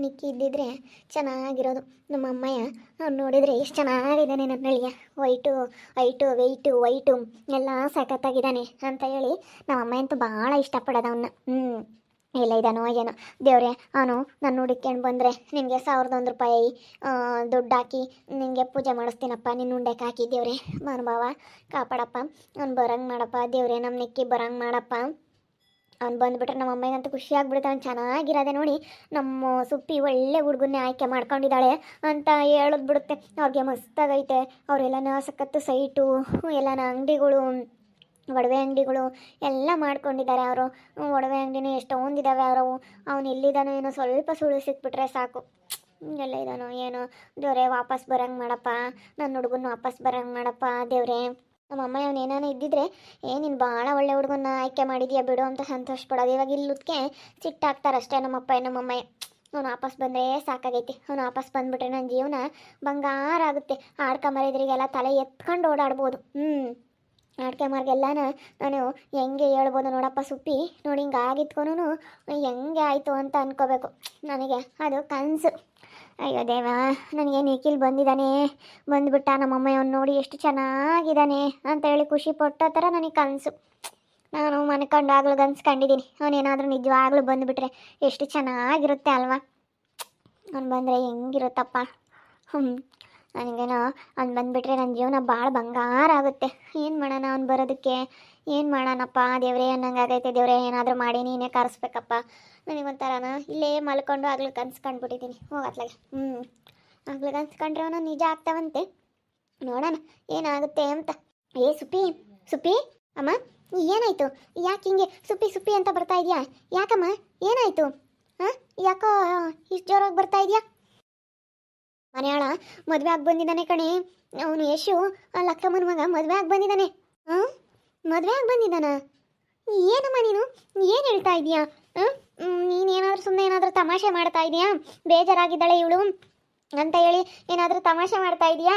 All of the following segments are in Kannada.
ನಿಕ್ಕಿ ಇದ್ದಿದ್ರೆ ಚೆನ್ನಾಗಿರೋದು. ನಮ್ಮ ಅಮ್ಮಯ್ಯ ಅವ್ನು ನೋಡಿದರೆ ಎಷ್ಟು ಚೆನ್ನಾಗಿದ್ದಾನೆ ನನ್ನ ಅಳಿಯ. ವೈಟು ಎಲ್ಲ ಸಖತ್ತಾಗಿದ್ದಾನೆ ಅಂತ ಹೇಳಿ ನಮ್ಮ ಅಮ್ಮ ಅಂತೂ ಭಾಳ ಇಷ್ಟಪಡೋದು ಅವನ್ನ. ಎಲ್ಲ ಇದ್ದಾನೋ ಏನೋ ದೇವ್ರೆ, ಅವನು ನನ್ನ ಹುಡುಕ್ಕೊಂಡು ಬಂದರೆ ನಿನಗೆ 1,001 ರೂಪಾಯಿ ದುಡ್ಡು ಹಾಕಿ ನಿನಗೆ ಪೂಜೆ ಮಾಡಿಸ್ತೀನಪ್ಪ, ನಿನ್ನ ಉಂಡೆಗೆ ಹಾಕಿ ದೇವ್ರೆ ಮನುಭಾವ ಕಾಪಾಡಪ್ಪ, ಅವ್ನು ಬರಂಗೆ ಮಾಡಪ್ಪ ದೇವ್ರೆ, ನಮ್ಮ ನಿಕ್ಕಿ ಬರಂಗೆ ಮಾಡಪ್ಪ. ಅವ್ನು ಬಂದುಬಿಟ್ರೆ ನಮ್ಮ ಅಮ್ಮಗಂತೂ ಖುಷಿ ಆಗ್ಬಿಡುತ್ತೆ. ಅವ್ನು ಚೆನ್ನಾಗಿರೋದೆ ನೋಡಿ ನಮ್ಮ ಸುಪ್ಪಿ ಒಳ್ಳೆ ಹುಡುಗನ್ನೇ ಆಯ್ಕೆ ಮಾಡ್ಕೊಂಡಿದ್ದಾಳೆ ಅಂತ ಹೇಳೋದು ಬಿಡುತ್ತೆ. ಅವ್ರಿಗೆ ಮಸ್ತಾಗೈತೆ. ಅವರೆಲ್ಲನ ಸಖತ್ತು ಸೈಟು, ಎಲ್ಲನ ಅಂಗಡಿಗಳು, ಒಡವೆ ಅಂಗಡಿಗಳು ಎಲ್ಲ ಮಾಡ್ಕೊಂಡಿದ್ದಾರೆ ಅವರು. ಒಡವೆ ಅಂಗಡಿನೂ ಎಷ್ಟೊಂದಿದ್ದಾವೆ ಅವರವು. ಅವ್ನು ಎಲ್ಲಿದ್ದಾನೋ ಏನೋ ಸ್ವಲ್ಪ ಸುಳ್ಳು ಸಿಕ್ಬಿಟ್ರೆ ಸಾಕು. ಎಲ್ಲ ಇದ್ದಾನೋ ಏನೋ ದೇವ್ರೆ, ವಾಪಸ್ ಬರಂಗೆ ಮಾಡಪ್ಪ, ನನ್ನ ಹುಡುಗನ ವಾಪಸ್ ಬರಂಗೆ ಮಾಡಪ್ಪ ದೇವ್ರೆ. ನಮ್ಮ ಅಮ್ಮ ಅವ್ನು ಏನಾನ ಇದ್ದಿದ್ರೆ ನೀನು ಭಾಳ ಒಳ್ಳೆ ಹುಡುಗನ್ನ ಆಯ್ಕೆ ಮಾಡಿದ್ಯಾ ಬಿಡು ಅಂತ ಸಂತೋಷ ಪಡೋದು. ಇವಾಗ ಇಲ್ಲದಕ್ಕೆ ಸಿಟ್ಟಾಗ್ತಾರಷ್ಟೇ ನಮ್ಮಪ್ಪ ನಮ್ಮಮ್ಮಯ್ಯ. ಅವ್ನು ವಾಪಸ್ ಬಂದರೆ ಸಾಕಾಗೈತಿ. ಅವ್ನು ವಾಪಸ್ ಬಂದುಬಿಟ್ರೆ ನನ್ನ ಜೀವನ ಬಂಗಾರ ಆಗುತ್ತೆ. ಆಡ್ಕೊಂಬರಿದ್ರಿಗೆಲ್ಲ ತಲೆ ಎತ್ಕೊಂಡು ಓಡಾಡ್ಬೋದು. ಆಡ್ಕೊಂಬರ್ಗೆಲ್ಲನ ನಾನು ಹೆಂಗೆ ಹೇಳ್ಬೋದು ನೋಡಪ್ಪ ಸುಪ್ಪಿ, ನೋಡಿ ಹಿಂಗೆ ಆಗಿತ್ಕೊನು ಹೆಂಗೆ ಆಯಿತು ಅಂತ ಅಂದ್ಕೋಬೇಕು. ನನಗೆ ಅದು ಕನಸು. ಅಯ್ಯೋ ದೇವ, ನನಗೆ ನಿಖಿಲ್ ಬಂದುಬಿಟ್ಟ, ನಮ್ಮಮ್ಮ ಅವ್ನು ನೋಡಿ ಎಷ್ಟು ಚೆನ್ನಾಗಿದ್ದಾನೆ ಅಂತ ಹೇಳಿ ಖುಷಿ ಪಟ್ಟೋ ಥರ ನನಗೆ ಕನಸು. ನಾನು ಮನ್ಕೊಂಡಾಗಲೂ ಕನ್ಸ್ಕೊಂಡಿದ್ದೀನಿ ಅವನೇನಾದರೂ ನಿಜವಾಗ್ಲೂ ಬಂದುಬಿಟ್ರೆ ಎಷ್ಟು ಚೆನ್ನಾಗಿರುತ್ತೆ ಅಲ್ವಾ. ಅವ್ನು ಬಂದರೆ ಹೆಂಗಿರುತ್ತಪ್ಪ. ನನಗೇನೋ ಅವ್ನು ಬಂದುಬಿಟ್ರೆ ನನ್ನ ಜೀವನ ಭಾಳ ಬಂಗಾರ ಆಗುತ್ತೆ. ಏನು ಮಾಡೋಣ ಅವ್ನು ಬರೋದಕ್ಕೆ, ಏನು ಮಾಡೋಣಪ್ಪ ದೇವ್ರೇ ಅನ್ನಂಗಾಗೈತೆ. ದೇವ್ರೇ ಏನಾದರೂ ಮಾಡಿ ನೀನೇ ಕರೆಸ್ಬೇಕಪ್ಪ. ನನಗೊಂಥರನ ಇಲ್ಲೇ ಮಲ್ಕೊಂಡು ಆಗ್ಲೂ ಕನ್ಸ್ಕೊಂಡ್ಬಿಟ್ಟಿದ್ದೀನಿ ಹೋಗತ್ಲಾಗೆ. ಆಗ್ಲೂ ಕನ್ಸ್ಕೊಂಡ್ರೆ ಅವನು ನಿಜ ಆಗ್ತಾವಂತೆ. ನೋಡೋಣ ಏನಾಗುತ್ತೆ ಅಂತ. ಸುಪ್ಪಿ ಅಮ್ಮ, ಏನಾಯಿತು? ಯಾಕೆ ಹಿಂಗೆ ಸುಪ್ಪಿ ಅಂತ ಬರ್ತಾ ಇದೆಯಾ? ಯಾಕಮ್ಮ ಏನಾಯಿತು? ಯಾಕೋ ಇಷ್ಟು ಜೋರಾಗಿ ಬರ್ತಾ ಇದೆಯಾ? ಮನೆಯಾಳ ಮದುವೆ ಆಗಿ ಬಂದಿದ್ದಾನೆ ಕಣೆ ಅವನು. ಯಶು ಲಕ್ಕಮ್ಮನ ಮಗ ಮದುವೆ ಆಗಿ ಬಂದಿದ್ದಾನೆ. ಮದುವೆ ಆಗಿ ಬಂದಿದ್ದಾನ? ಏನಮ್ಮ ನೀನು ಏನು ಹೇಳ್ತಾ ಇದೀಯಾ? ನೀನೇನಾದರೂ ಸುಮ್ಮನೆ ಏನಾದರೂ ತಮಾಷೆ ಮಾಡ್ತಾ ಇದೀಯಾ? ಬೇಜಾರಾಗಿದ್ದಾಳೆ ಇವಳು ಅಂತ ಹೇಳಿ ಏನಾದರೂ ತಮಾಷೆ ಮಾಡ್ತಾ ಇದೀಯಾ?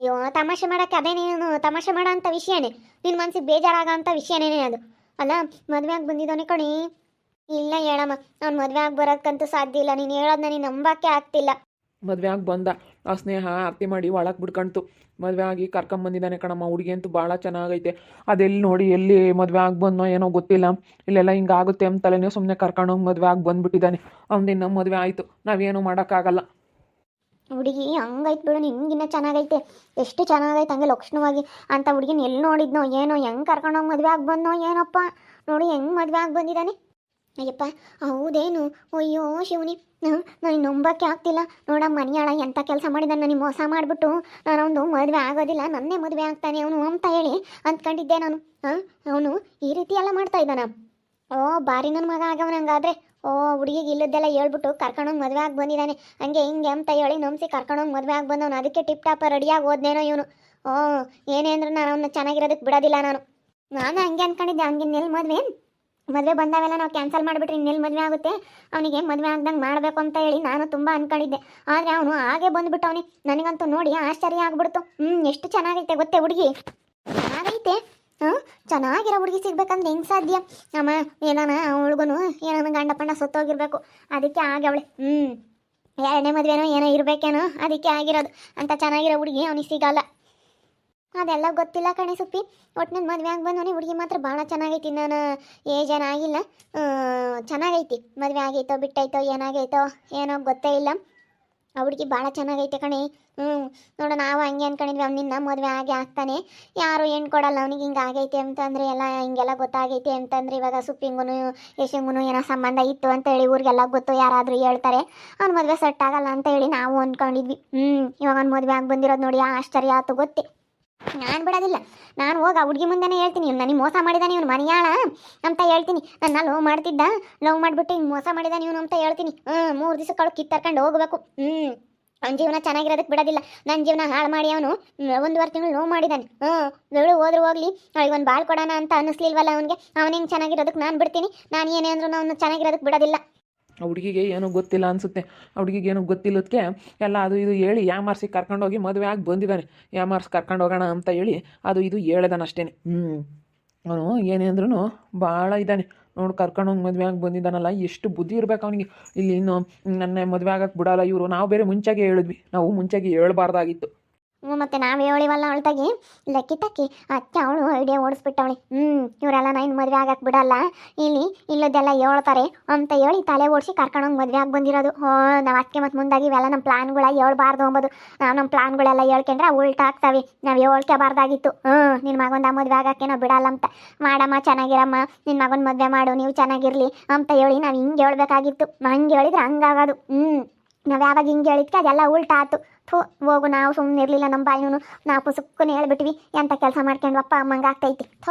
ಅಯ್ಯೋ, ತಮಾಷೆ ಮಾಡೋಕ್ಕೆ ಅದೇ ನೀನು ತಮಾಷೆ ಮಾಡೋ ಅಂಥ ವಿಷಯನೇ. ನಿನ್ನ ಮನಸ್ಸಿಗೆ ಬೇಜಾರಾಗೋ ಅಂಥ ವಿಷಯನೇ ಅದು ಅಲ್ಲ. ಮದುವೆ ಆಗಿ ಬಂದಿದ್ದಾನೆ ಕಣೆ. ಇಲ್ಲ ಹೇಳಮ್ಮ, ಅವ್ನು ಮದುವೆ ಆಗಿ ಬರೋಕ್ಕಂತೂ ಸಾಧ್ಯ ಇಲ್ಲ. ನೀನು ಹೇಳೋದು ನನಗೆ ನಂಬಕ್ಕೆ ಆಗ್ತಿಲ್ಲ. ಮದುವೆ ಆಗಿ ಬಂದ, ಆ ಸ್ನೇಹ ಆರತಿ ಮಾಡಿ ಒಳಗೆ ಬಿಡ್ಕಂತು. ಮದುವೆ ಆಗಿ ಕರ್ಕೊಂಬಂದಿದ್ದಾನೆ ಕಣಮ್ಮ. ಹುಡುಗಿ ಅಂತೂ ಭಾಳ ಚೆನ್ನಾಗೈತೆ. ಅದೆಲ್ಲಿ ನೋಡಿ ಎಲ್ಲಿ ಮದುವೆ ಆಗಿ ಬಂದೋ ಏನೋ ಗೊತ್ತಿಲ್ಲ. ಇಲ್ಲೆಲ್ಲ ಹಿಂಗೆ ಆಗುತ್ತೆ ಅಂತಲೇ ಸುಮ್ಮನೆ ಕರ್ಕೊಂಡೋಗಿ ಮದುವೆ ಆಗಿ ಬಂದುಬಿಟ್ಟಿದ್ದಾನೆ. ಅವ್ನಿನ್ನ ಮದುವೆ ಆಯಿತು, ನಾವೇನು ಮಾಡೋಕ್ಕಾಗಲ್ಲ. ಹುಡುಗಿ ಹಂಗೈತೆ ಬಿಡು, ನಿನ್ಗಿನ್ನ ಚೆನ್ನಾಗೈತೆ. ಎಷ್ಟು ಚೆನ್ನಾಗೈತೆ ಹಂಗೆ ಲಕ್ಷಣವಾಗಿ ಅಂತ ಹುಡುಗಿನ ಎಲ್ಲಿ ನೋಡಿದ್ನೋ ಏನೋ, ಹೆಂಗೆ ಕರ್ಕೊಂಡೋಗಿ ಮದುವೆ ಆಗಿ ಬಂದೋ ಏನಪ್ಪ. ನೋಡಿ ಹೆಂಗೆ ಮದುವೆ ಆಗಿ ಬಂದಿದ್ದಾನೆ. ಅಯ್ಯಪ್ಪ ಹೌದೇನು? ಅಯ್ಯೋ ಶಿವನಿ, ನನಗೆ ನಂಬಕ್ಕೆ ಆಗ್ತಿಲ್ಲ. ನೋಡಮ್ಮ, ಮನೆಯಾಳ ಎಂಥ ಕೆಲಸ ಮಾಡಿದ್ದಾನೆ. ನನಗೆ ಮೋಸ ಮಾಡಿಬಿಟ್ಟು ನಾನು ಅವನು ಮದುವೆ ಆಗೋದಿಲ್ಲ, ನನ್ನೇ ಮದುವೆ ಆಗ್ತಾನೆ ಅವನು ಅಂತ ಹೇಳಿ ಅಂದ್ಕೊಂಡಿದ್ದೆ ನಾನು. ಅವನು ಈ ರೀತಿ ಎಲ್ಲ ಮಾಡ್ತಾ ಇದ್ದಾನ? ಓ ಬಾರಿ ನನ್ನ ಮಗ ಆಗವನಂಗಾದ್ರೆ. ಓ ಹುಡುಗಿಗೆ ಇಲ್ಲದ್ದೆಲ್ಲ ಹೇಳ್ಬಿಟ್ಟು ಕರ್ಕೊಂಡೋಗಿ ಮದುವೆ ಆಗಿ ಬಂದಿದ್ದಾನೆ. ಹಂಗೆ ಹಿಂಗೆ ಅಂತ ಹೇಳಿ ನಂಬಿಸಿ ಕರ್ಕೊಂಡೋಗಿ ಮದುವೆ ಆಗಿ ಬಂದವನು. ಅದಕ್ಕೆ ಟಿಪ್ ಟಾಪ ರೆಡಿಯಾಗಿ ಹೋದ್ನೇನೋ ಇವನು. ಓ ಏನೇ ಅಂದ್ರೆ ನಾನು ಅವನ್ನ ಚೆನ್ನಾಗಿರೋದಕ್ಕೆ ಬಿಡೋದಿಲ್ಲ. ನಾನು ಹಂಗೆ ಅಂದ್ಕೊಂಡಿದ್ದೆ. ಹಂಗೆ ನೆಲ್ ಮದುವೆ ಬಂದಾವೆಲ್ಲ ನಾವು ಕ್ಯಾನ್ಸಲ್ ಮಾಡಿಬಿಟ್ರೆ ಇನ್ನೆಲ್ಲಿ ಮದುವೆ ಆಗುತ್ತೆ, ಅವನಿಗೆ ಮದುವೆ ಆಗ್ದಂಗೆ ಮಾಡಬೇಕು ಅಂತ ಹೇಳಿ ನಾನು ತುಂಬ ಅಂದ್ಕೊಂಡಿದ್ದೆ. ಆದರೆ ಅವನು ಹಾಗೆ ಬಂದುಬಿಟ್ಟು ಅವನಿಗೆ ನನಗಂತೂ ನೋಡಿ ಆಶ್ಚರ್ಯ ಆಗ್ಬಿಡ್ತು. ಎಷ್ಟು ಚೆನ್ನಾಗೈತೆ ಗೊತ್ತೇ ಹುಡುಗಿ, ಚೆನ್ನಾಗೈತೆ. ಚೆನ್ನಾಗಿರೋ ಹುಡುಗಿ ಸಿಗ್ಬೇಕಂದ್ರೆ ಹೆಂಗೆ ಸಾಧ್ಯ ಅಮ್ಮ? ಏನಾನ ಹುಡುಗನು ಏನಾನ ಗಂಡ ಪಂಡ ಸತ್ತೋಗಿರ್ಬೇಕು, ಅದಕ್ಕೆ ಆಗವಳೆ. ಎರಡನೇ ಮದುವೆನೋ ಏನೋ ಇರಬೇಕೇನೋ, ಅದಕ್ಕೆ ಆಗಿರೋದು. ಅಂತ ಚೆನ್ನಾಗಿರೋ ಹುಡುಗಿ ಅವನಿಗೆ ಸಿಗಲ್ಲ. ಅದೆಲ್ಲ ಗೊತ್ತಿಲ್ಲ ಕಣೆ ಸುಪ್ಪಿ. ಒಟ್ಟಿನಲ್ಲಿ ಮದುವೆ ಆಗಿ ಬಂದವನೇ. ಹುಡುಗಿ ಮಾತ್ರ ಭಾಳ ಚೆನ್ನಾಗೈತಿ. ನಾನು ಏನಾಗಿಲ್ಲ, ಚೆನ್ನಾಗೈತಿ. ಮದುವೆ ಆಗೈತೋ ಬಿಟ್ಟೈತೋ ಏನಾಗೈತೋ ಏನೋ ಗೊತ್ತೇ ಇಲ್ಲ. ಆ ಹುಡುಗಿ ಭಾಳ ಚೆನ್ನಾಗೈತೆ ಕಣೆ. ನೋಡು, ನಾವು ಹಂಗೆ ಅಂದ್ಕೊಂಡಿದ್ವಿ ಅವನಿನ್ನ ಮದುವೆ ಆಗಿ ಆಗ್ತಾನೆ, ಯಾರು ಹೆಣ್ಣು ಕೊಡಲ್ಲ ಅವನಿಗೆ. ಹಿಂಗೆ ಆಗೈತೆ ಅಂತಂದರೆ ಎಲ್ಲ ಹಿಂಗೆಲ್ಲ ಗೊತ್ತಾಗೈತೆ ಅಂತಂದರೆ ಇವಾಗ ಸುಪ್ಪಿಂಗೂ ಯಶಂಗೂ ಏನೋ ಸಂಬಂಧ ಇತ್ತು ಅಂತೇಳಿ ಊರಿಗೆಲ್ಲ ಗೊತ್ತು, ಯಾರಾದರೂ ಹೇಳ್ತಾರೆ ಅವ್ನು ಮದುವೆ ಸೆಟ್ ಆಗಲ್ಲ ಅಂತ ಹೇಳಿ ನಾವು ಅಂದ್ಕೊಂಡಿದ್ವಿ. ಇವಾಗ ಅವ್ನು ಮದುವೆ ಆಗಿ ಬಂದಿರೋದು ನೋಡಿ ಆಶ್ಚರ್ಯ ಆಯ್ತು ಗೊತ್ತೇ. ನಾನು ಬಿಡೋದಿಲ್ಲ. ನಾನು ಹೋಗಿ ಆ ಹುಡುಗಿ ಮುಂದೆನೇ ಹೇಳ್ತೀನಿ, ಇವ್ನು ನನಗೆ ಮೋಸ ಮಾಡಿದಾನೆ, ಇವ್ನು ಮನೆಯಾಳ ಅಂತ ಹೇಳ್ತೀನಿ. ನನ್ನ ಲವ್ ಮಾಡ್ತಿದ್ದ, ಲವ್ ಮಾಡಿಬಿಟ್ಟು ಹಿಂಗೆ ಮೋಸ ಮಾಡಿದಾನೆ ಇವನು ಅಂತ ಹೇಳ್ತೀನಿ. 3 ದಿವಸಕ್ಕೆ ಕಿತ್ತರ್ಕೊಂಡು ಹೋಗ್ಬೇಕು. ಅವ್ನ ಜೀವನ ಚೆನ್ನಾಗಿರೋದಕ್ಕೆ ಬಿಡೋದಿಲ್ಲ. ನನ್ನ ಜೀವನ ಹಾಳು ಮಾಡಿ ಅವನು 1.5 ತಿಂಗಳು ಲವ್ ಮಾಡಿದ್ದಾನೆ. ಹೋದ್ರೂ ಹೋಗ್ಲಿ, ಅವಳಿಗೆ ಒಂದು ಬಾಳ್ ಕೊಡೋಣ ಅಂತ ಅನ್ನಿಸ್ಲಿಲ್ವಲ್ಲ ಅವನಿಗೆ. ಅವನು ಹೆಂಗೆ ಚೆನ್ನಾಗಿರೋದಕ್ಕೆ ನಾನು ಬಿಡ್ತೀನಿ. ನಾನು ಏನೇ ಅಂದ್ರೂ ಅವನು ಚೆನ್ನಾಗಿರೋದಕ್ಕೆ ಬಿಡೋದಿಲ್ಲ. ಆ ಹುಡುಗಿಗೆ ಏನೂ ಗೊತ್ತಿಲ್ಲ ಅನಿಸುತ್ತೆ. ಆ ಹುಡುಗಿಗೆ ಏನೂ ಗೊತ್ತಿಲ್ಲದಕ್ಕೆ ಎಲ್ಲ ಅದು ಇದು ಹೇಳಿ ಯಾಮಾರಿಸಿ ಕರ್ಕೊಂಡೋಗಿ ಮದುವೆ ಆಗಿ ಬಂದಿದ್ದಾನೆ. ಯಾಮಾರಿಸಿ ಕರ್ಕೊಂಡು ಹೋಗೋಣ ಅಂತ ಹೇಳಿ ಅದು ಇದು ಹೇಳ್ದಾನೆ ಅಷ್ಟೇ. ಅವನು ಏನೇ ಅಂದ್ರೂ ಭಾಳ ಇದ್ದಾನೆ, ನೋಡು ಕರ್ಕೊಂಡೋಗಿ ಮದುವೆ ಆಗಿ ಬಂದಿದ್ದಾನಲ್ಲ, ಎಷ್ಟು ಬುದ್ಧಿ ಇರ್ಬೇಕು ಅವನಿಗೆ. ಇಲ್ಲಿ ಇನ್ನು ನನ್ನ ಮದುವೆ ಆಗಕ್ಕೆ ಬಿಡಲ್ಲ ಇವರು. ನಾವು ಬೇರೆ ಮುಂಚೆಗೆ ಹೇಳಿದ್ವಿ, ನಾವು ಮುಂಚೆಗೆ ಹೇಳ್ಬಾರ್ದಾಗಿತ್ತು. ಮತ್ತೆ ನಾವು ಹೇಳಿವಲ್ಲ ಅವಳ್ತಾಗಿ ಲೆಕ್ಕಿ ತಕ್ಕಿ ಅತ್ತೆ ಅವಳು ಐಡಿಯಾ ಓಡಿಸ್ಬಿಟ್ಟವಳಿ. ಇವರೆಲ್ಲ ನಾನು ಮದುವೆ ಆಗಕ್ಕೆ ಬಿಡಲ್ಲ, ಇಲ್ಲದೆಲ್ಲ ಹೇಳ್ತಾರೆ ಅಂತ ಹೇಳಿ ತಲೆ ಓಡಿಸಿ ಕರ್ಕೊಂಡೋಗಿ ಮದುವೆ ಆಗಿ ಬಂದಿರೋದು. ನಾವು ಅದಕ್ಕೆ ಮತ್ತು ಮುಂದಾಗಿ ಇವೆಲ್ಲ ನಮ್ಮ ಪ್ಲಾನ್ಗಳ ಹೇಳ್ಬಾರ್ದು ಅಂಬೋದು. ನಾವು ನಮ್ಮ ಪ್ಲಾನ್ಗಳೆಲ್ಲ ಹೇಳ್ಕೊಂಡ್ರೆ ಉಲ್ಟಾ ಆಗ್ತಾವೆ. ನಾವು ಹೇಳ್ಕೋಬಾರ್ದಾಗಿತ್ತು. ನಿನ್ನ ಮಗನ ಮದುವೆ ಆಗಕ್ಕೆ ನಾವು ಬಿಡಲ್ಲ ಅಂತ. ಮಾಡಮ್ಮ ಚೆನ್ನಾಗಿರಮ್ಮ, ನಿನ್ನ ಮಗನ ಮದುವೆ ಮಾಡು, ನೀವು ಚೆನ್ನಾಗಿರಲಿ ಅಂತ ಹೇಳಿ ನಾವು ಹಿಂಗೆ ಹೇಳ್ಬೇಕಾಗಿತ್ತು. ಹಂಗೆ ಹೇಳಿದ್ರೆ ಹಂಗಾಗೋದು. ನಾವು ಯಾವಾಗ ಹಿಂಗೆ ಹೇಳಿದ್ಕೆ ಅದೆಲ್ಲ ಉಲ್ಟಾ ಆಯ್ತು. ಹೋಗು, ನಾವು ಸುಮ್ಮನೆ ಇರಲಿಲ್ಲ, ನಮ್ಮ ಬಾಯಿನೂ ನಾವು ಪುಸುಕ್ಕನೆ ಹೇಳ್ಬಿಟ್ವಿ. ಎಂಥ ಕೆಲಸ ಮಾಡ್ಕೊಂಡು ಅಪ್ಪ ಅಮ್ಮಂಗೆ ಆಗ್ತೈತಿ.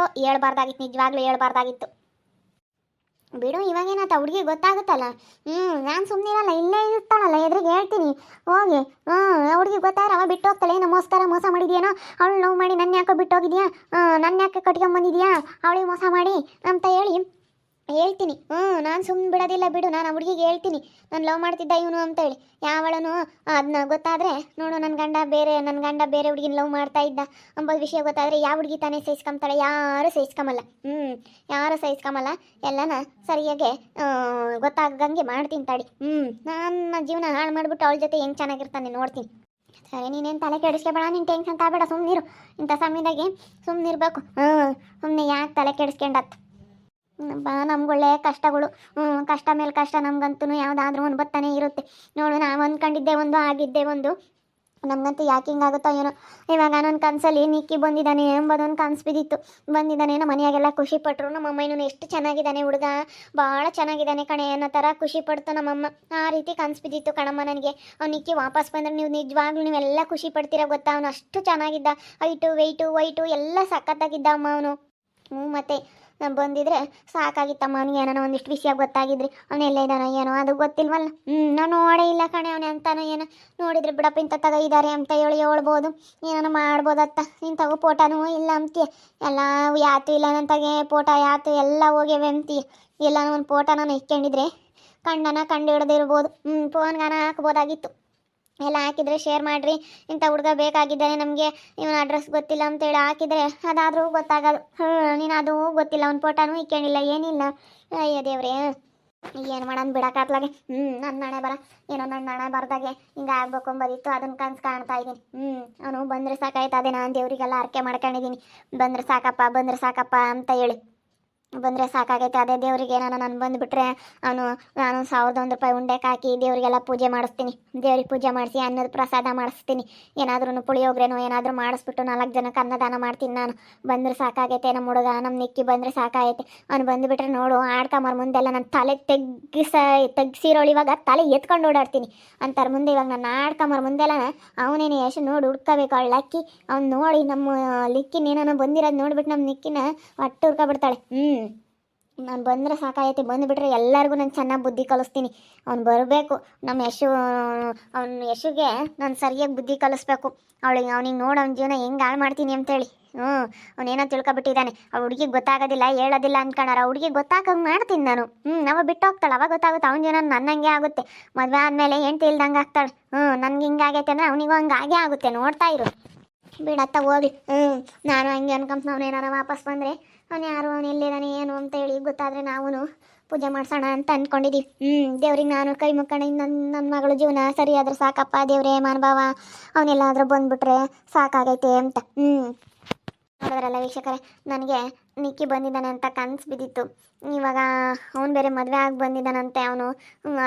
ಹೇಳ್ಬಾರ್ದಾಗಿತ್ತು, ನಿಜವಾಗ್ಲೂ ಹೇಳ್ಬಾರ್ದಾಗಿತ್ತು. ಬಿಡು, ಇವಾಗೇನಾತ ಹುಡುಗಿ ಗೊತ್ತಾಗುತ್ತಲ್ಲ. ನಾನು ಸುಮ್ಮನೆ ಇರಲ್ಲ, ಇಲ್ಲೇ ಇರ್ತಾಳಲ್ಲ ಎದುರಿಗೆ ಹೇಳ್ತೀನಿ ಹೋಗಿ. ಹುಡುಗಿ ಗೊತ್ತಾದ್ರೆ ಅವ ಬಿಟ್ಟು ಹೋಗ್ತಾಳೆ. ನಮಸ್ಕಾರ ಮೋಸ ಮಾಡಿದ್ಯೇನೋ, ಅವಳು ಲವ್ ಮಾಡಿ ನನ್ನ ಯಾಕೋ ಬಿಟ್ಟು ಹೋಗಿದ್ಯಾ, ನನ್ನ ಯಾಕೆ ಕಟ್ಕೊಂಬಂದಿದ್ಯಾ ಅವಳಿಗೆ ಮೋಸ ಮಾಡಿ ಅಂತ ಹೇಳಿ ಹೇಳ್ತೀನಿ. ನಾನು ಸುಮ್ಮನೆ ಬಿಡೋದಿಲ್ಲ ಬಿಡು. ನಾನು ಹುಡುಗಿಗೆ ಹೇಳ್ತೀನಿ ನಾನು ಲವ್ ಮಾಡ್ತಿದ್ದ ಇವನು ಅಂತೇಳಿ. ಯಾವಳನು ಅದನ್ನ ಗೊತ್ತಾದರೆ ನೋಡು, ನನ್ನ ಗಂಡ ಬೇರೆ ಹುಡುಗಿನ ಲವ್ ಮಾಡ್ತಾ ಇದ್ದ ಅಂಬೋದು ವಿಷಯ ಗೊತ್ತಾದರೆ ಯಾವ ಹುಡುಗಿ ತಾನೇ ಸಹಿಸ್ಕೊಂತಾಳೆ? ಯಾರು ಸಹಿಸ್ಕೊಂಬಲ್ಲ. ಯಾರು ಸಹಿಸ್ಕೊಂಬಲ್ಲ. ಎಲ್ಲನ ಸರಿಯಾಗೆ ಗೊತ್ತಾಗಂಗೆ ಮಾಡ್ತೀನಿ ತಡಿ. ನನ್ನ ಜೀವನ ಹಾಳು ಮಾಡಿಬಿಟ್ಟು ಅವಳ ಜೊತೆ ಹೆಂಗೆ ಚೆನ್ನಾಗಿರ್ತಾನೆ ನೋಡ್ತೀನಿ. ಸರಿ, ನೀನೇನು ತಲೆ ಕೆಡಿಸ್ಕೊಬೇಡ, ನೀನು ಟೆನ್ಷನ್ ತಗೋಬೇಡ, ಸುಮ್ಮನಿರು. ಇಂಥ ಸಮಯದಾಗೆ ಸುಮ್ಮನಿರ್ಬೇಕು. ಸುಮ್ಮನೆ ಯಾಕೆ ತಲೆ ಕೆಡಿಸ್ಕೊಂಡತ್ತು ನಮ್ಗೊಳ್ಳೆ ಕಷ್ಟಗಳು. ಕಷ್ಟ ಮೇಲೆ ಕಷ್ಟ ನಮ್ಗಂತೂ ಯಾವುದಾದ್ರೂ ಒಂದು ಬತ್ತಾನೆ ಇರುತ್ತೆ ನೋಡು. ನಾವು ಅಂದ್ಕೊಂಡಿದ್ದೆ ಒಂದು, ಆಗಿದ್ದೆ ಒಂದು. ನಮಗಂತೂ ಯಾಕೆ ಹಿಂಗಾಗುತ್ತೋ ಏನೋ. ಇವಾಗ ನನ್ನ ಕನಸಲ್ಲಿ ನಿಕ್ಕಿ ಬಂದಿದ್ದಾನೆ ಎಂಬುದೊಂದು ಕನಸು ಬಿದ್ದಿತ್ತು. ಬಂದಿದ್ದಾನೆ, ನಮ್ಮ ಮನೆಯಾಗೆಲ್ಲ ಖುಷಿ ಪಟ್ಟರು. ನಮ್ಮಮ್ಮ ಇನ್ನೂ ಎಷ್ಟು ಚೆನ್ನಾಗಿದ್ದಾನೆ ಹುಡುಗ, ಭಾಳ ಚೆನ್ನಾಗಿದ್ದಾನೆ ಕಣೆ ಅನ್ನೋ ಥರ ಖುಷಿ ಪಡ್ತು ನಮ್ಮಮ್ಮ. ಆ ರೀತಿ ಕನಸು ಬಿದ್ದಿತ್ತು ಕಣಮ್ಮ ನನಗೆ. ಅವ್ನು ನಿಕ್ಕಿ ವಾಪಸ್ ಬಂದರೆ ನೀವು ನಿಜವಾಗ್ಲೂ ನೀವೆಲ್ಲ ಖುಷಿ ಪಡ್ತೀರ ಗೊತ್ತಾ. ಅವನು ಅಷ್ಟು ಚೆನ್ನಾಗಿದ್ದ, ಹೈಟು ವೆಯ್ಟು ವೈಟು ಎಲ್ಲ ಸಖತ್ತಾಗಿದ್ದ ಅಮ್ಮ ಅವನು. ಮತ್ತೆ ಬಂದಿದ್ರೆ ಸಾಕಾಗಿತ್ತಮ್ಮ. ಅವನಿಗೆ ಏನೋ ಒಂದಿಷ್ಟು ವಿಷಯ ಗೊತ್ತಾಗಿದ್ರಿ. ಅವನು ಎಲ್ಲೇ ಇದ್ದಾನೋ ಏನೋ ಅದು ಗೊತ್ತಿಲ್ವಲ್ಲ. ನಾವು ನೋಡೇ ಇಲ್ಲ ಕಣೆ ಅವನೇ ಅಂತಾನೋ ಏನೋ. ನೋಡಿದ್ರೆ ಬಿಡಪ್ಪ ಇಂಥ ತಗ ಇದ್ದಾರೆ ಅಂತ ಹೇಳಿ ಹೇಳ್ಬೋದು, ಏನೋ ಮಾಡ್ಬೋದತ್ತ. ಇಂಥವು ಫೋಟೋನೂ ಇಲ್ಲ ಅಂತೀಯ, ಎಲ್ಲ ಯಾತು ಇಲ್ಲ ನಂತಾಗೆ ಫೋಟೋ ಯಾತು ಎಲ್ಲ ಹೋಗ್ಯವೆ ಅಂತೀಯ. ಎಲ್ಲನೂ ಒಂದು ಫೋಟೋನ ಇಟ್ಕೊಂಡಿದ್ರೆ ಕಂಡು ಹಿಡ್ದಿರ್ಬೋದು. ಫೋನ್ಗಾನ ಹಾಕ್ಬೋದಾಗಿತ್ತು. ಎಲ್ಲ ಹಾಕಿದರೆ ಶೇರ್ ಮಾಡಿರಿ, ಇಂಥ ಹುಡುಗ ಬೇಕಾಗಿದ್ದಾನೆ ನಮಗೆ, ಇವನ ಅಡ್ರೆಸ್ ಗೊತ್ತಿಲ್ಲ ಅಂತೇಳಿ ಹಾಕಿದರೆ ಅದಾದರೂ ಗೊತ್ತಾಗೋದು. ನೀನು ಅದು ಗೊತ್ತಿಲ್ಲ, ಒಂದು ಫೋಟೋನೂ ಇಕ್ಕೊಂಡಿಲ್ಲ, ಏನಿಲ್ಲ. ಅಯ್ಯೋ ದೇವ್ರೇ, ಏನು ಮಾಡೋಣ ಬಿಡೋಕ್ಕಾಗ್ಲಾಗೆ. ನನ್ನ ಹಣೆ ಬರ ಏನೋ, ನನ್ನ ಹಣೆ ಬರ್ದಾಗೆ ಹಿಂಗೆ ಆಗ್ಬೇಕು ಅಂಬೋದಿತ್ತು. ಅದನ್ನು ಕನ್ಸು ಕಾಣ್ತಾ ಇದ್ದೀನಿ. ಅವನು ಬಂದರೆ ಸಾಕಾಯ್ತದೆ. ನಾನು ದೇವರಿಗೆಲ್ಲ ಅರ್ಕೆ ಮಾಡ್ಕೊಂಡಿದ್ದೀನಿ, ಬಂದರೆ ಸಾಕಪ್ಪ ಅಂತ ಹೇಳಿ. ಬಂದರೆ ಸಾಕಾಗೈತೆ. ಅದೇ ದೇವರಿಗೆ ನಾನು ಬಂದುಬಿಟ್ರೆ ನಾನು 1001 ರೂಪಾಯಿ ಉಂಡೆಗೆ ಹಾಕಿ ದೇವರಿಗೆಲ್ಲ ಪೂಜೆ ಮಾಡಿಸ್ತೀನಿ. ದೇವ್ರಿಗೆ ಪೂಜೆ ಮಾಡಿಸಿ ಅನ್ನದ ಪ್ರಸಾದ ಮಾಡಿಸ್ತೀನಿ. ಏನಾದ್ರೂ ಪುಳಿಯೋಗ್ರೆನೋ ಏನಾದರೂ ಮಾಡಿಸ್ಬಿಟ್ಟು 4 ಜನಕ್ಕೆ ಅನ್ನದಾನ ಮಾಡ್ತೀನಿ ನಾನು. ಬಂದರೆ ಸಾಕಾಗೈತೆ. ನಮ್ಮ ಹುಡುಗ ನಮ್ಮ ನಿಕ್ಕಿ ಬಂದರೆ ಸಾಕಾಗೈತೆ. ಅವ್ನು ಬಂದುಬಿಟ್ರೆ ನೋಡು, ಆಡ್ಕೊಂಬರ ಮುಂದೆಲ್ಲ ನನ್ನ ತಲೆ ತೆಗ್ಸಿರೋಳು ಇವಾಗ ತಲೆ ಎತ್ಕೊಂಡು ಓಡಾಡ್ತೀನಿ ಅಂತಾರೆ ಮುಂದೆ. ಇವಾಗ ನಾನು ಆಡ್ಕೊಂಬರ ಮುಂದೆಲ್ಲ ಅವನೇನೆ ಎಷ್ಟು ನೋಡಿ ಹುಡ್ಕೋಬೇಕು ಅವಳು ಲಕ್ಕಿ. ಅವ್ನು ನೋಡಿ ನಮ್ಮ ಲಿಕ್ಕಿ ನೀನು ಬಂದಿರೋದು ನೋಡ್ಬಿಟ್ಟು ನಮ್ಮ ನಿಕ್ಕಿನ ಒಟ್ಟು ಹುಡ್ಕೊಬಿಡ್ತಾಳೆ. ನಾನು ಬಂದರೆ ಸಾಕಾಗೈತೆ. ಬಂದುಬಿಟ್ರೆ ಎಲ್ಲರಿಗೂ ನಾನು ಚೆನ್ನಾಗಿ ಬುದ್ಧಿ ಕಲಿಸ್ತೀನಿ. ಅವ್ನು ಬರಬೇಕು. ನಮ್ಮ ಯಶುಗೆ ನಾನು ಸರಿಯಾಗಿ ಬುದ್ಧಿ ಕಲಿಸ್ಬೇಕು. ಅವನಿಗೆ ನೋಡಿ ಅವ್ನ ಜೀವನ ಹೆಂಗೆ ಹಾಳು ಮಾಡ್ತೀನಿ ಅಂತೇಳಿ. ಅವನೇನೋ ತಿಳ್ಕೊಬಿಟ್ಟಿದ್ದಾನೆ. ಆ ಹುಡುಗಿಗೆ ಗೊತ್ತಾಗೋದಿಲ್ಲ, ಹೇಳೋದಿಲ್ಲ ಅಂದ್ಕೊಂಡಾರ. ಆ ಹುಡುಗಿಗೆ ಗೊತ್ತಾಗಂಗೆ ಮಾಡ್ತೀನಿ ನಾನು. ಅವ ಬಿಟ್ಟು ಹೋಗ್ತಾಳೆ, ಅವಾಗ ಗೊತ್ತಾಗುತ್ತೆ. ಅವ್ನ ಜೀವನ ನನ್ನಂಗೆ ಆಗುತ್ತೆ. ಮದುವೆ ಆದಮೇಲೆ ಹೆಂಡ್ತಿ ಇಲ್ದಂಗೆ ಆಗ್ತಾಳೆ. ನನಗೆ ಹಿಂಗಾಗೈತೆ ಅಂದರೆ ಅವನಿಗೂ ಹಂಗೆ ಆಗೇ ಆಗುತ್ತೆ. ನೋಡ್ತಾ ಇರು ಬಿಡತ್ತ ಹೋಗ್ಲಿ. ನಾನು ಹಂಗೆ ಅನ್ಕೊಂತ ಅವನೇನಾರ ವಾಪಸ್ ಬಂದರೆ ಅವನು ಎಲ್ಲಿದ್ದಾನೆ ಏನು ಅಂತ ಹೇಳಿ ಗೊತ್ತಾದರೆ ನಾವು ಪೂಜೆ ಮಾಡ್ಸೋಣ ಅಂತ ಅಂದ್ಕೊಂಡಿದ್ದೀವಿ. ದೇವ್ರಿಗೆ ನಾನು ಕೈ ಮುಕ್ಕೊಂಡು ನನ್ನ ಮಗಳ ಜೀವನ ಸರಿಯಾದ್ರೆ ಸಾಕಪ್ಪ ದೇವ್ರೇ ಮಾನಭಾವ, ಅವನೆಲ್ಲಾದರೂ ಬಂದುಬಿಟ್ರೆ ಸಾಕಾಗೈತೆ ಅಂತ. ನೋಡಿದ್ರಲ್ಲ ವೀಕ್ಷಕರೇ, ನನಗೆ ನಿಕ್ಕಿ ಬಂದಿದ್ದಾನೆ ಅಂತ ಕನಸು ಬಿದ್ದಿತ್ತು. ಇವಾಗ ಅವ್ನು ಬೇರೆ ಮದುವೆ ಆಗಿ ಬಂದಿದ್ದಾನಂತೆ. ಅವನು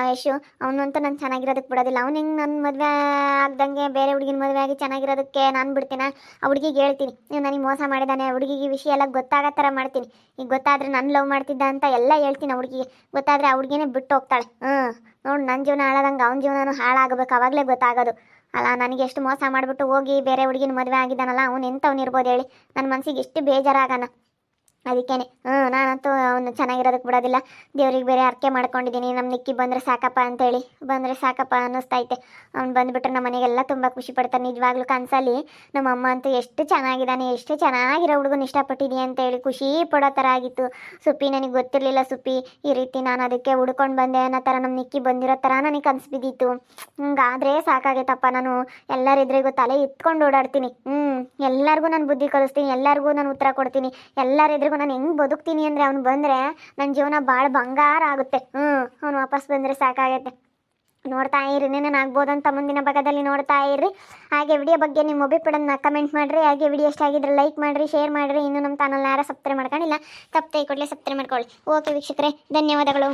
ಯಶು ಅವನಂತೂ ನಾನು ಚೆನ್ನಾಗಿರೋದಕ್ಕೆ ಬಿಡೋದಿಲ್ಲ. ಅವ್ನು ಹಿಂಗೆ ನನ್ನ ಮದುವೆ ಆಗ್ದಂಗೆ ಬೇರೆ ಹುಡುಗಿನ ಮದುವೆ ಆಗಿ ಚೆನ್ನಾಗಿರೋದಕ್ಕೆ ನಾನು ಬಿಡ್ತೀನಿ. ಆ ಹುಡುಗಿಗೆ ಹೇಳ್ತೀನಿ, ನೀವು ನನಗೆ ಮೋಸ ಮಾಡಿದ್ದಾನೆ. ಹುಡುಗಿಗೆ ವಿಷಯ ಎಲ್ಲ ಗೊತ್ತಾಗೋ ಥರ ಮಾಡ್ತೀನಿ. ಈಗ ಗೊತ್ತಾದರೆ ನಾನು ಲವ್ ಮಾಡ್ತಿದ್ದ ಅಂತ ಎಲ್ಲ ಹೇಳ್ತೀನಿ. ಆ ಹುಡುಗಿಗೆ ಗೊತ್ತಾದರೆ ಆ ಹುಡುಗಿನೇ ಬಿಟ್ಟು ಹೋಗ್ತಾಳೆ. ನೋಡಿ, ನನ್ನ ಜೀವನ ಹಾಳಾದಂಗೆ ಅವ್ನ ಜೀವನನೂ ಹಾಳಾಗಬೇಕು. ಅವಾಗಲೇ ಗೊತ್ತಾಗೋದು ಅಲ್ಲ. ನನಗೆ ಎಷ್ಟು ಮೋಸ ಮಾಡಿಬಿಟ್ಟು ಹೋಗಿ ಬೇರೆ ಹುಡುಗಿನ ಮದುವೆ ಆಗಿದ್ದಾನಲ್ಲ, ಅವ್ನು ಎಂಥವ್ನು ಇರ್ಬೋದು ಹೇಳಿ. ನನ್ನ ಮನಸ್ಸಿಗೆ ಎಷ್ಟು ಬೇಜಾರಾಗಣ. ಅದಕ್ಕೇನೆ ನಾನಂತೂ ಅವನು ಚೆನ್ನಾಗಿರೋದಕ್ಕೆ ಬಿಡೋದಿಲ್ಲ. ದೇವ್ರಿಗೆ ಬೇರೆ ಅರ್ಕೆ ಮಾಡ್ಕೊಂಡಿದ್ದೀನಿ. ನಮ್ಮ ನಿಕ್ಕಿ ಬಂದರೆ ಸಾಕಪ್ಪ ಅಂತೇಳಿ. ಬಂದರೆ ಸಾಕಪ್ಪ ಅನ್ನಿಸ್ತೈತೆ. ಅವ್ನು ಬಂದುಬಿಟ್ರೆ ನಮ್ಮ ಮನೆಗೆಲ್ಲ ತುಂಬ ಖುಷಿ ಪಡ್ತಾರೆ. ನಿಜವಾಗ್ಲೂ ಕನಸಲ್ಲಿ ನಮ್ಮ ಅಮ್ಮ ಅಂತೂ ಎಷ್ಟು ಚೆನ್ನಾಗಿದ್ದಾನೆ, ಎಷ್ಟು ಚೆನ್ನಾಗಿರೋ ಹುಡುಗನ ಇಷ್ಟಪಟ್ಟಿದ್ದೀನಿ ಅಂತೇಳಿ ಖುಷಿ ಪಡೋ ಥರ ಆಗಿತ್ತು. ಸುಪ್ಪಿ, ನನಗೆ ಗೊತ್ತಿರಲಿಲ್ಲ ಸುಪ್ಪಿ ಈ ರೀತಿ ನಾನು ಅದಕ್ಕೆ ಹುಡ್ಕೊಂಡು ಬಂದೆ ಅನ್ನೋ ಥರ ನಮ್ಮ ನಿಕ್ಕಿ ಬಂದಿರೋ ಥರ ನನಗೆ ಕನಸು ಬಿದ್ದಿತ್ತು. ಹಿಂಗಾದರೆ ಸಾಕಾಗೈತಪ್ಪ. ನಾನು ಎಲ್ಲರಿದ್ರಿಗೂ ತಲೆ ಎತ್ಕೊಂಡು ಓಡಾಡ್ತೀನಿ. ಎಲ್ಲರಿಗೂ ನಾನು ಬುದ್ಧಿ ಕಲಿಸ್ತೀನಿ, ಎಲ್ಲರಿಗೂ ನಾನು ಉತ್ತರ ಕೊಡ್ತೀನಿ, ಎಲ್ಲರಿದ್ರಿಗೂ ನಾನು ಹೆಂಗೆ ಬದುಕ್ತೀನಿ ಅಂದರೆ ಅವ್ನು ಬಂದರೆ ನನ್ನ ಜೀವನ ಭಾಳ ಬಂಗಾರ ಆಗುತ್ತೆ. ಅವನು ವಾಪಸ್ ಬಂದರೆ ಸಾಕಾಗತ್ತೆ. ನೋಡ್ತಾ ಇರಿ, ಆಗ್ಬೋದಂತ ಮುಂದಿನ ಭಾಗದಲ್ಲಿ ನೋಡ್ತಾ ಇರ್ರಿ. ಹಾಗೆ ವಿಡಿಯೋ ಬಗ್ಗೆ ನಿಮ್ಮ ಅಭಿಪ್ರಾಯನ ಕಮೆಂಟ್ ಮಾಡಿರಿ. ಹಾಗೆ ವಿಡಿಯೋ ಇಷ್ಟ ಆಗಿದ್ರೆ ಲೈಕ್ ಮಾಡಿರಿ, ಶೇರ್ ಮಾಡಿರಿ. ಇನ್ನೂ ನಮ್ಮ ಚಾನಲ್ನ ಯಾರು ಸಬ್ಸ್ಕ್ರೈಬ್ ಮಾಡ್ಕೊಂಡಿಲ್ಲ, ತಪ್ಪದೆ ಕೂಡಲೇ ಸಬ್ಸ್ಕ್ರೈಬ್ ಮಾಡ್ಕೊಳ್ಳಿ. ಓಕೆ ವೀಕ್ಷಕರೇ, ಧನ್ಯವಾದಗಳು.